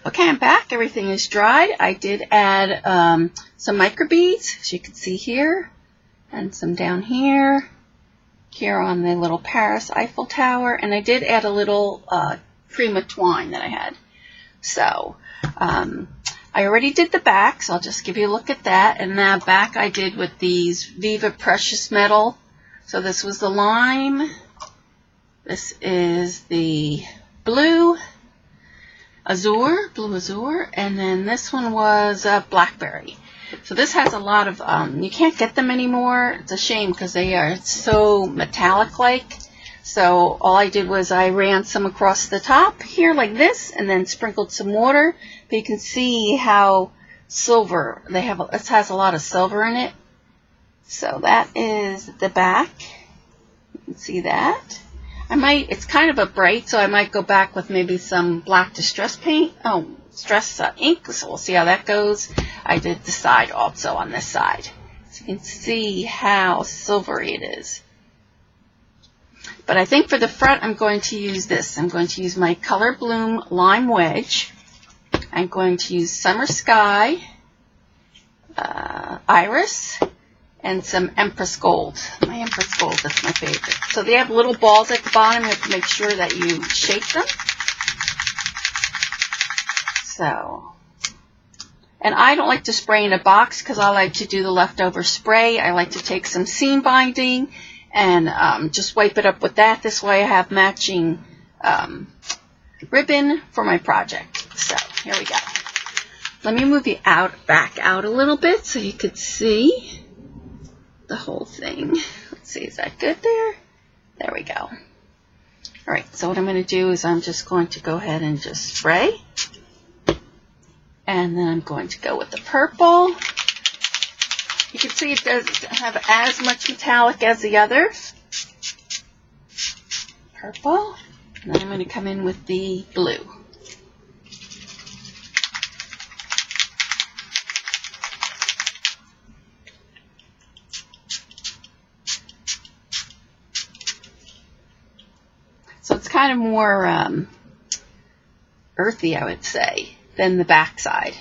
Okay, I'm back. Everything is dried. I did add some micro beads, as you can see here, and some down here, here on the little Paris Eiffel Tower, and I did add a little Prima twine that I had. So, I already did the back, so I'll just give you a look at that. And that back I did with these Viva Precious Metal. So this was the lime. This is the blue azure, and then this one was blackberry. So this has a lot of, you can't get them anymore. It's a shame because they are so metallic-like. So all I did was I ran some across the top here like this, and then sprinkled some water. But you can see how silver, it has a lot of silver in it. So that is the back. You can see that. It's kind of a bright, so I might go back with maybe some black distress paint, distress ink, so we'll see how that goes. I did the side also on this side. So you can see how silvery it is. But I think for the front, I'm going to use this. I'm going to use my Color Bloom Lime Wedge. I'm going to use Summer Sky, Iris, and some Empress Gold. My Empress Gold, that's my favorite. So they have little balls at the bottom. You have to make sure that you shake them. So, and I don't like to spray in a box because I like to do the leftover spray. I like to take some seam binding and just wipe it up with that. This way I have matching ribbon for my project. So, here we go. Let me move you back out a little bit so you could see the whole thing. Let's see, is that good there? There we go. Alright, so what I'm going to do is I'm just going to go ahead and just spray. And then I'm going to go with the purple. You can see it doesn't have as much metallic as the other. Purple. And then I'm going to come in with the blue. So it's kind of more earthy, I would say, than the back side.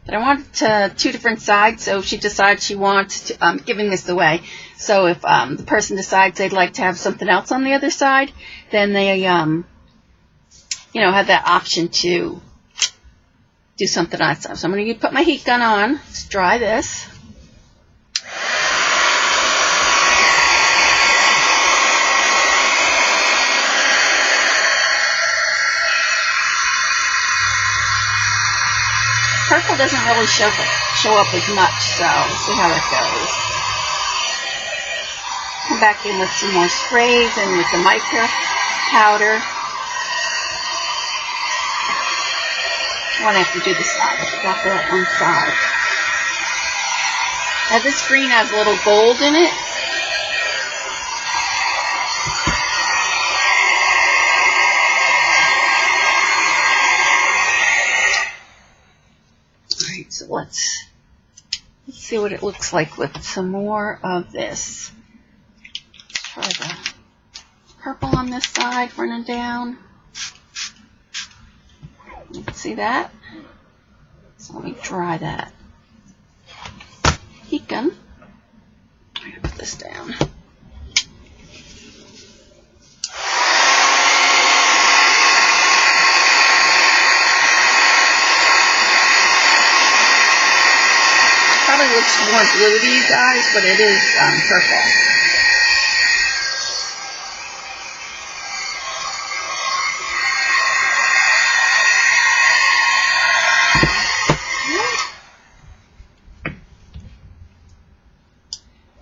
But I want two different sides, so if she decides she wants to, giving this away. So if the person decides they'd like to have something else on the other side, then they, have that option to do something on that side. So I'm going to put my heat gun on. Let's dry this. Purple doesn't really show up as much, so we'll see how that goes. Come back in with some more sprays and with the mica powder. I want to have to do the side. I forgot that one side. Now this green has a little gold in it. So let's see what it looks like with some more of this. Let's try the purple on this side running down. You can see that. So let me dry that. Heat gun. I'm going to put this down. Probably looks more blue to you guys, but it is purple.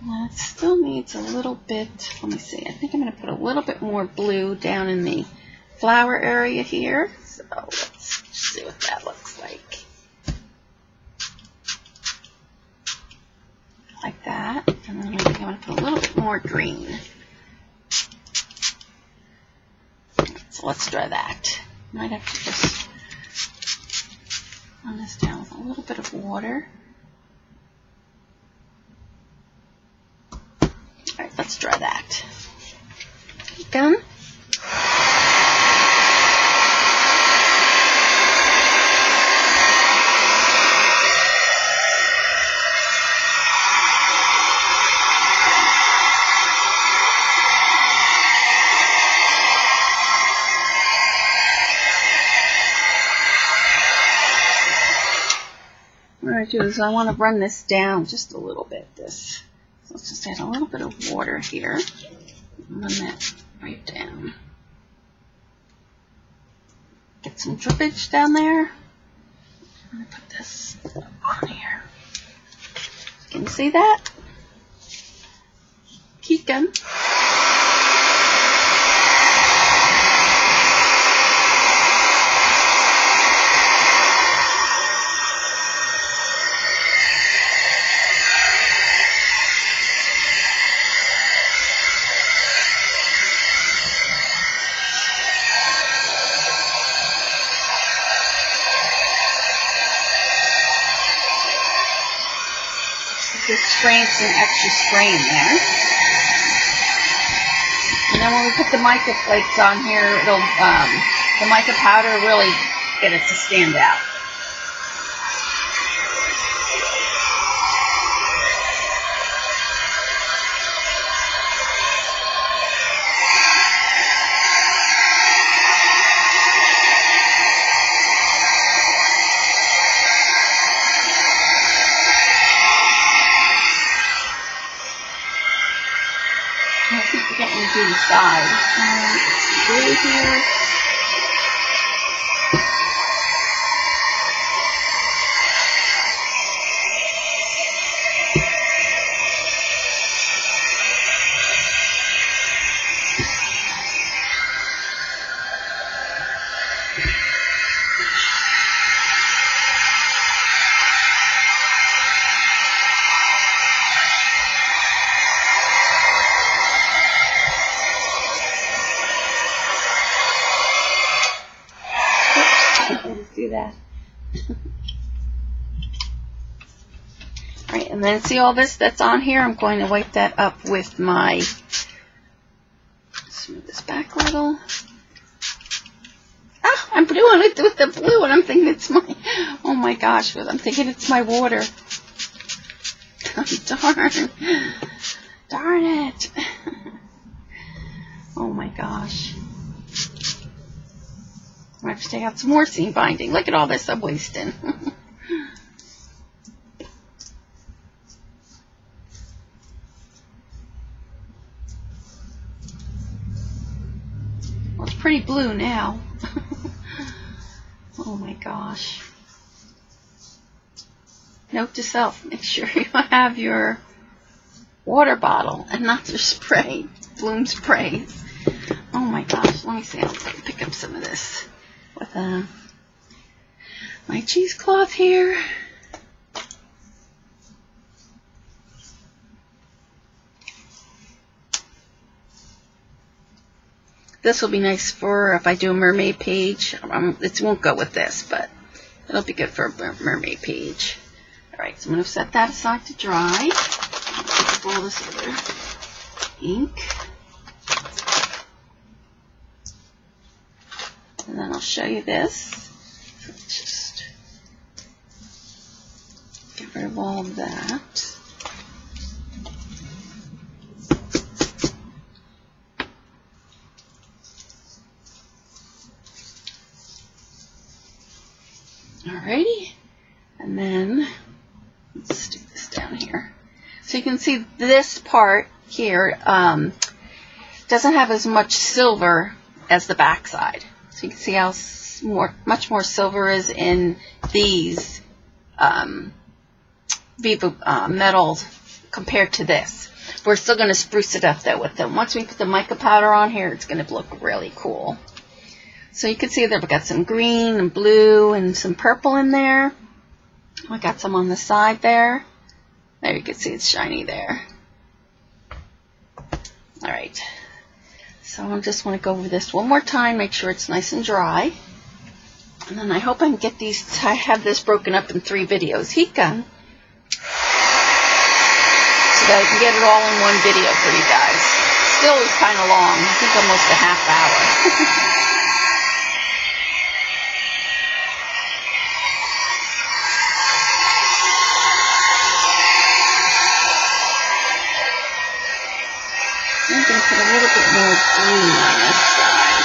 It still needs a little bit, let me see, I think I'm going to put a little bit more blue down in the flower area here. So let's see what that looks like. Like that, and then maybe I'm going to put a little bit more green. So let's try that. Might have to just run this down with a little bit of water. Alright, let's try that. Gun. Okay, what I do is I want to run this down just a little bit. So let's just add a little bit of water here. Run that right down. Get some drippage down there. I'm going to put this on here. Can you see that? Keep going. Just spraying some extra spray in there. And then when we put the mica flakes on here, it'll the mica powder will really get it to stand out. I keep forgetting to do the side. Glue here. Do that. Alright, and then see all this that's on here? I'm going to wipe that up with my, smooth this back a little. Ah, I'm doing it with the blue and I'm thinking it's my, oh my gosh, I'm thinking it's my water. Darn it. Oh my gosh. I have to take out some more seam binding. Look at all this I'm wasting. Well, it's pretty blue now. Oh my gosh. Note to self, make sure you have your water bottle and not your spray, bloom spray. Oh my gosh, let me see, I'll pick up some of this with my cheesecloth here. This will be nice for if I do a mermaid page. It won't go with this, but it'll be good for a mermaid page. Alright, so I'm going to set that aside to dry. I'll put all this other ink. And then I'll show you this. So let's just get rid of all of that. Alrighty. And then let's stick this down here. So you can see this part here doesn't have as much silver as the back side. So you can see how much more silver is in these Viva metals compared to this. We're still going to spruce it up though with them. Once we put the mica powder on here, it's going to look really cool. So you can see that we've got some green and blue and some purple in there. I got some on the side there. There you can see it's shiny there. Alright. So I just want to go over this one more time, make sure it's nice and dry. And then I hope I can get these, I have this broken up in 3 videos. Heat gun. So that I can get it all in one video for you guys. Still is kind of long. I think almost a half hour. I'm going to put a little bit more green on this side.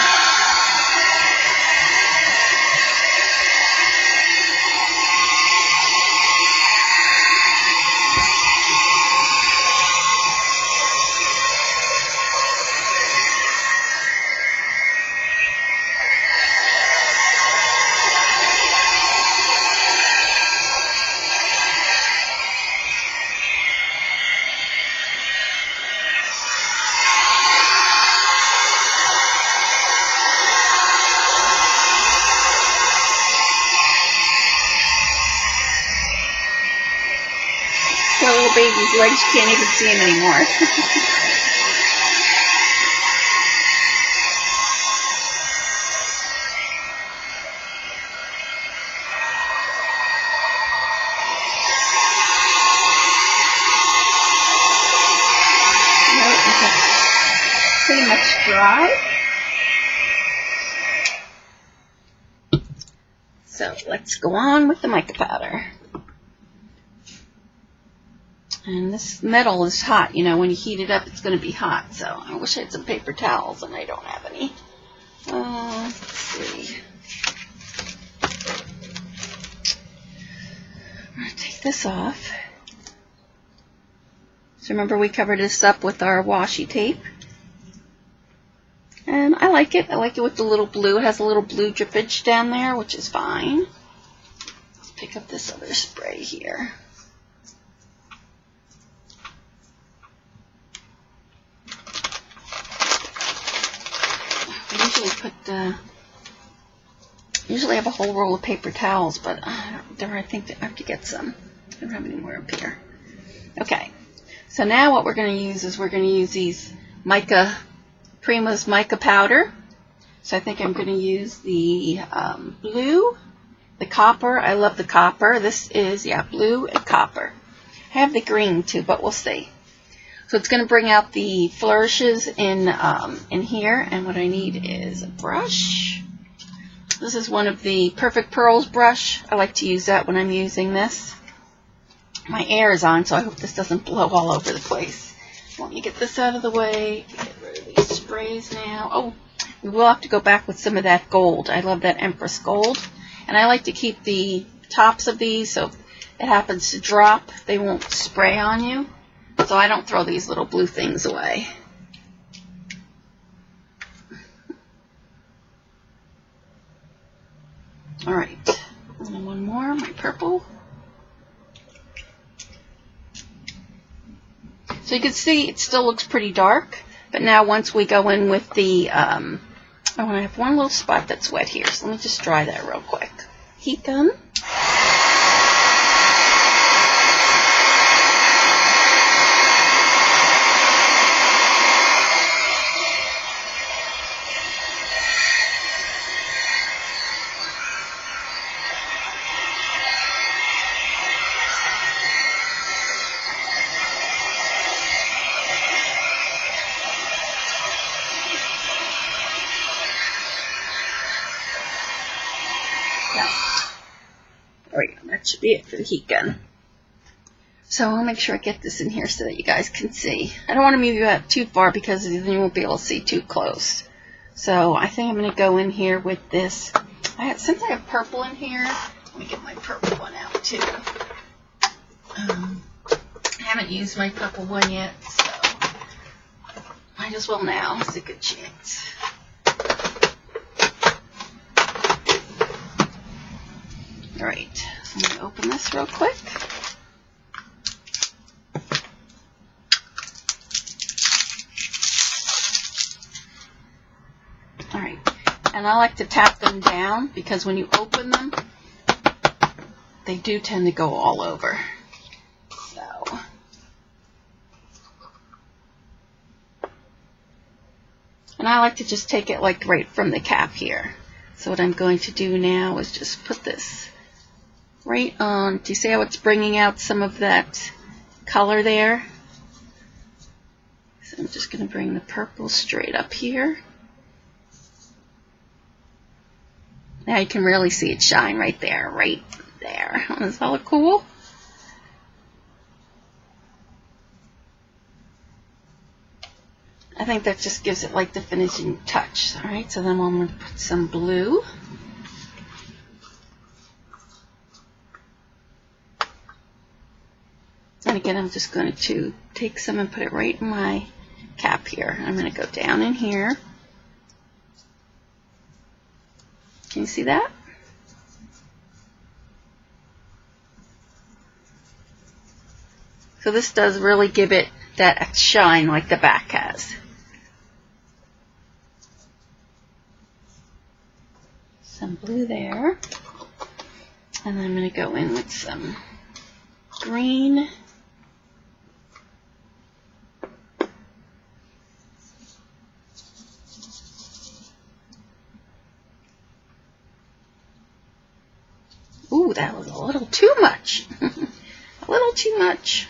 baby's legs, you can't even see him anymore. Pretty much dry. So let's go on with the mica powder. And this metal is hot. You know, when you heat it up, it's going to be hot. So I wish I had some paper towels, and I don't have any. Let's see. I'm going to take this off. So remember, we covered this up with our washi tape. And I like it. I like it with the little blue. It has a little blue drippage down there, which is fine. Let's pick up this other spray here. I usually have a whole roll of paper towels, but I think I have to get some. I don't have any more up here. Okay, so now what we're going to use is we're going to use these Prima's mica powder. So I think I'm going to use the blue, the copper. I love the copper. This is, yeah, blue and copper. I have the green too, but we'll see. So it's going to bring out the flourishes in here, and what I need is a brush. This is one of the Perfect Pearls brush. I like to use that when I'm using this. My air is on, so I hope this doesn't blow all over the place. Let me get this out of the way. Get rid of these sprays now. Oh, we will have to go back with some of that gold. I love that Empress gold. And I like to keep the tops of these, so if it happens to drop, they won't spray on you. So I don't throw these little blue things away. All right, and one more, my purple. So you can see it still looks pretty dark, but now once we go in with the, I want to have one little spot that's wet here, so let me just dry that real quick. Heat gun. That should be it for the heat gun. So I'll make sure I get this in here so that you guys can see. I don't want to move you out too far because then you won't be able to see too close. So I think I'm going to go in here with this. Since I have purple in here, let me get my purple one out too. I haven't used my purple one yet, so might as well now. It's a good chance. Alright, so I'm going to open this real quick. Alright, and I like to tap them down because when you open them, they do tend to go all over. So, and I like to just take it like right from the cap here. So what I'm going to do now is just put this right on. Do you see how it's bringing out some of that color there? So I'm just going to bring the purple straight up here. Now you can really see it shine right there, right there. Does that look cool? I think that just gives it like the finishing touch. Alright, so then I'm going to put some blue. And again, I'm just going to take some and put it right in my cap here. I'm going to go down in here. Can you see that? So this does really give it that shine like the back has. Some blue there. And then I'm going to go in with some green. Ooh, that was a little too much. A little too much.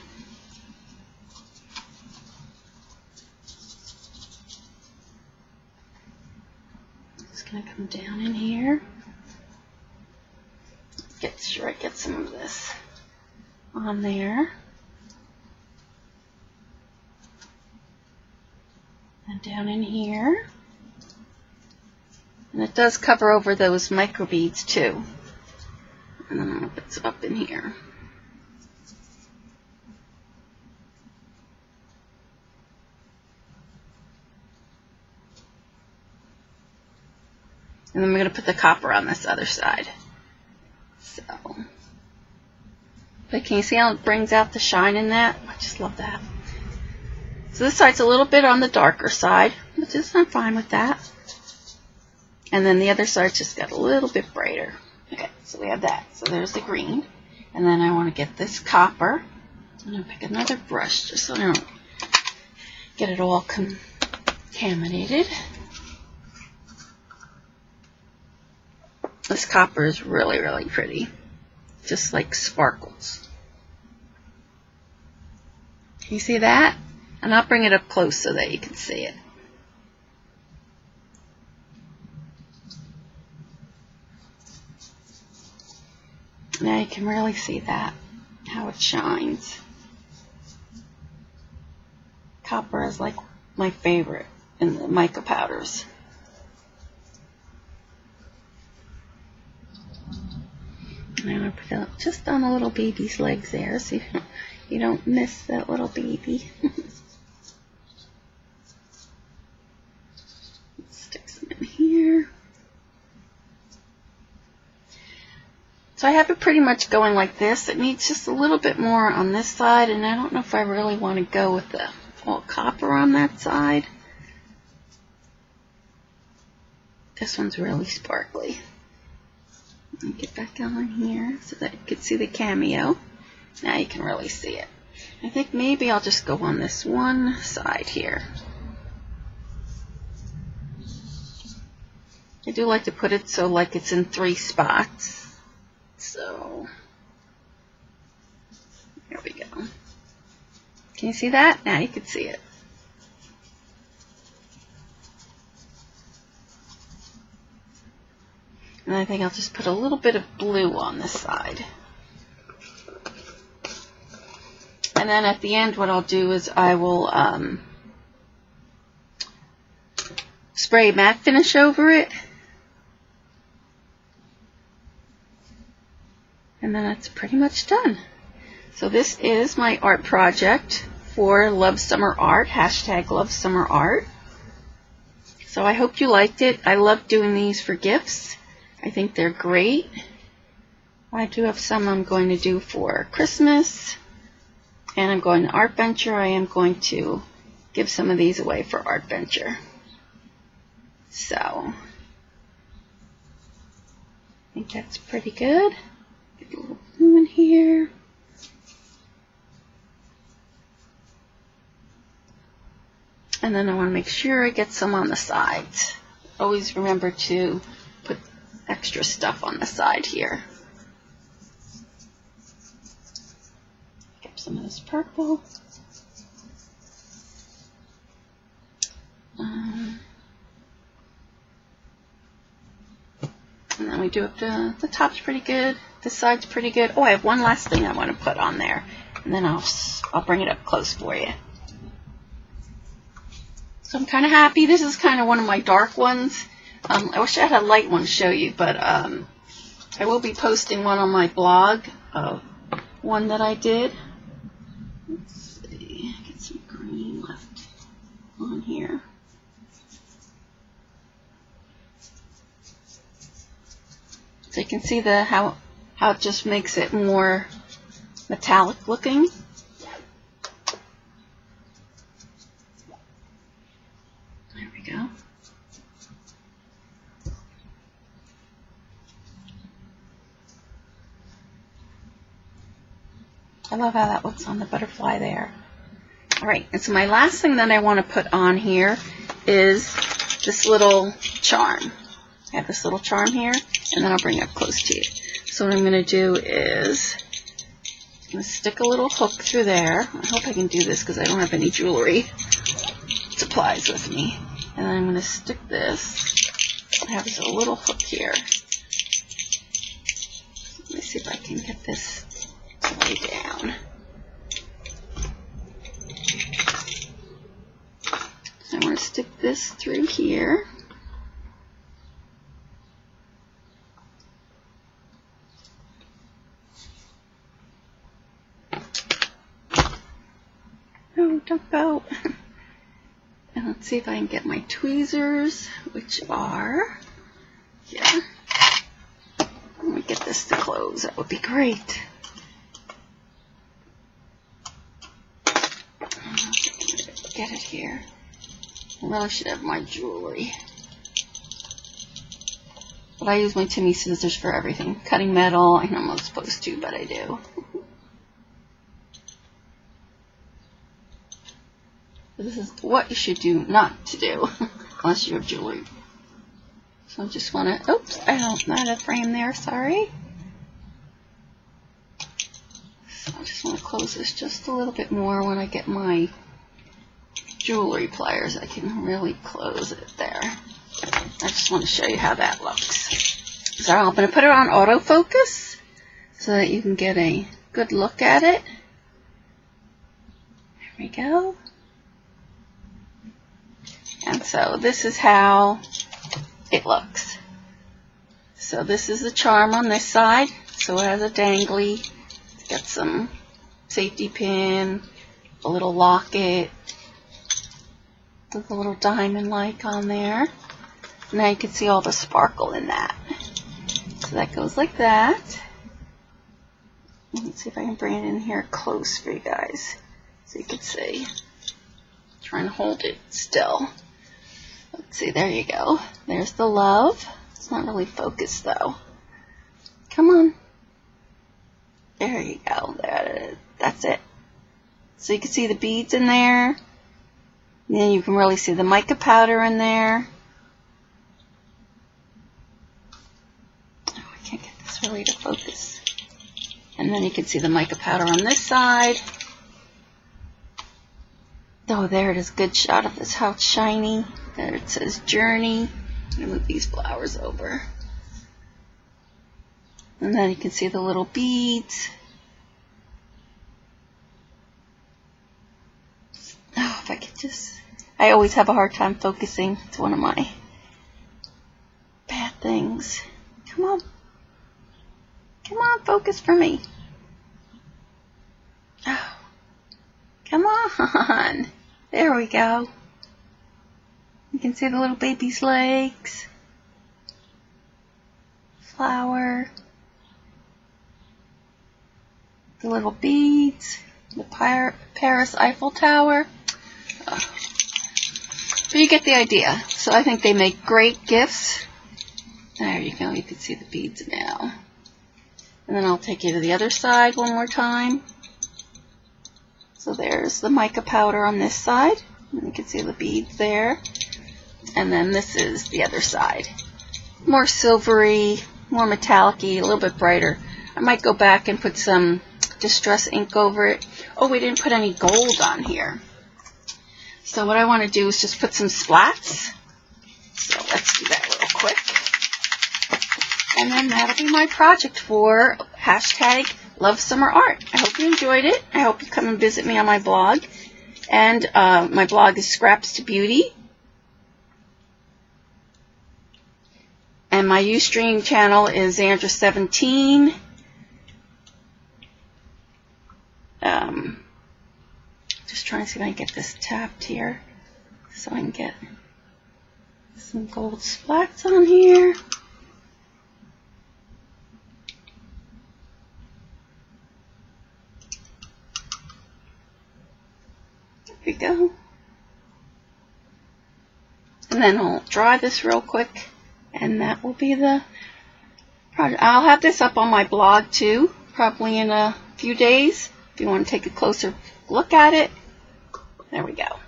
Just gonna come down in here. Get sure I get some of this on there. And down in here. And it does cover over those micro beads too. And then I'm going to put some up in here. And then we're going to put the copper on this other side. So, but can you see how it brings out the shine in that? I just love that. So this side's a little bit on the darker side, which is I'm fine with that. And then the other side's just got a little bit brighter. Okay, so we have that. So there's the green. And then I want to get this copper. I'm going to pick another brush just so I don't get it all contaminated. This copper is really, really pretty. Just like sparkles. Can you see that? And I'll bring it up close so that you can see it. Now you can really see that, how it shines. Copper is like my favorite in the mica powders. And I'm going to put it just on the little baby's legs there so you don't miss that little baby. Stick some in here. So I have it pretty much going like this. It needs just a little bit more on this side, and I don't know if I really want to go with the all copper on that side. This one's really sparkly. Let me get back on here so that you can see the cameo. Now you can really see it. I think maybe I'll just go on this one side here. I do like to put it so like it's in 3 spots. So, here we go. Can you see that? Now you can see it. And I think I'll just put a little bit of blue on this side. And then at the end what I'll do is I will spray matte finish over it. And then that's pretty much done. So this is my art project for Love Summer Art, hashtag Love Summer Art. So I hope you liked it. I love doing these for gifts. I think they're great. I do have some I'm going to do for Christmas. And I'm going to Art Venture. I am going to give some of these away for Art Venture. So, I think that's pretty good. Get a little blue in here. And then I want to make sure I get some on the sides. Always remember to put extra stuff on the side here. Get some of this purple. And then we do up the top's pretty good. This side's pretty good. Oh, I have one last thing I want to put on there. And then I'll bring it up close for you. So I'm kind of happy. This is kind of one of my dark ones. I wish I had a light one to show you, but I will be posting one on my blog, one that I did. Let's see, get some green left on here. So you can see how it just makes it more metallic looking. There we go. I love how that looks on the butterfly there. Alright, and so my last thing that I want to put on here is this little charm. I have this little charm here, and then I'll bring it up close to you. So So what I'm going to do is I'm going to stick a little hook through there. I hope I can do this because I don't have any jewelry supplies with me. And then I'm going to stick this. I have a little hook here. Let me see if I can get this to lay down. So I'm going to stick this through here. No, don't go. And let's see if I can get my tweezers, which are here. Let me get this to close. That would be great. Get it here. I really should have my jewelry. But I use my Timmy scissors for everything. Cutting metal, I know I'm not supposed to, but I do. This is what you should do not to do, unless you have jewelry. So I just want to, oops, I don't have a frame there, sorry. So I just want to close this just a little bit more. When I get my jewelry pliers, I can really close it there. I just want to show you how that looks. So I'm going to put it on autofocus so that you can get a good look at it. There we go. And so this is how it looks. So this is the charm on this side. So it has a dangly. It's got some safety pin, a little locket, with a little diamond-like on there. Now you can see all the sparkle in that. So that goes like that. Let's see if I can bring it in here close for you guys so you can see. Trying to hold it still. Let's see, there you go. There's the love. It's not really focused though. Come on. There you go. That's it. So you can see the beads in there. And then you can really see the mica powder in there. Oh, I can't get this really to focus. And then you can see the mica powder on this side. Oh, there it is. Good shot of this. How it's shiny. There it says Journey. I'm going to move these flowers over. And then you can see the little beads. Oh, if I could just... I always have a hard time focusing. It's one of my bad things. Come on. Come on, focus for me. Oh. Come on. There we go. You can see the little baby's legs. Flower. The little beads. The Paris Eiffel Tower. Oh. But you get the idea. So I think they make great gifts. There you go. You can see the beads now. And then I'll take you to the other side one more time. So there's the mica powder on this side. And you can see the beads there. And then this is the other side. More silvery, more metallic-y, a little bit brighter. I might go back and put some distress ink over it. Oh, we didn't put any gold on here. So what I want to do is just put some splats. So let's do that real quick. And then that'll be my project for hashtag lovesummerart. I hope you enjoyed it. I hope you come and visit me on my blog. And my blog is Scraps to Beauty. And my Ustream channel is Zandra17. Just trying to see if I can get this tapped here so I can get some gold splats on here. There we go. And then I'll dry this real quick, and that will be the project. I'll have this up on my blog too, probably in a few days, if you want to take a closer look at it. There we go.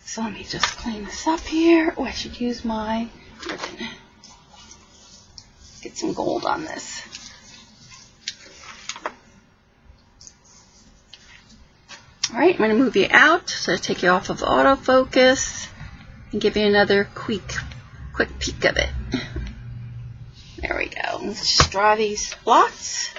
So let me just clean this up here. Oh, I should use my Get some gold on this. Alright, I'm going to move you out, so I take you off of autofocus and give you another quick peek of it. There we go. Let's just draw these blocks.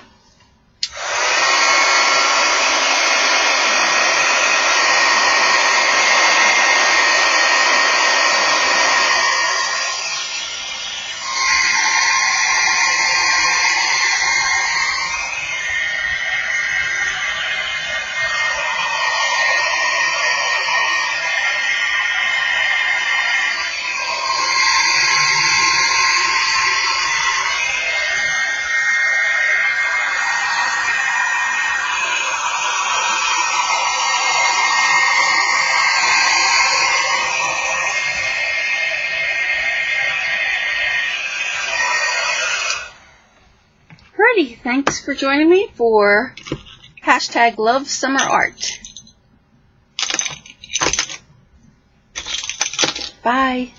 Alrighty, thanks for joining me for #lovesummerart. Bye.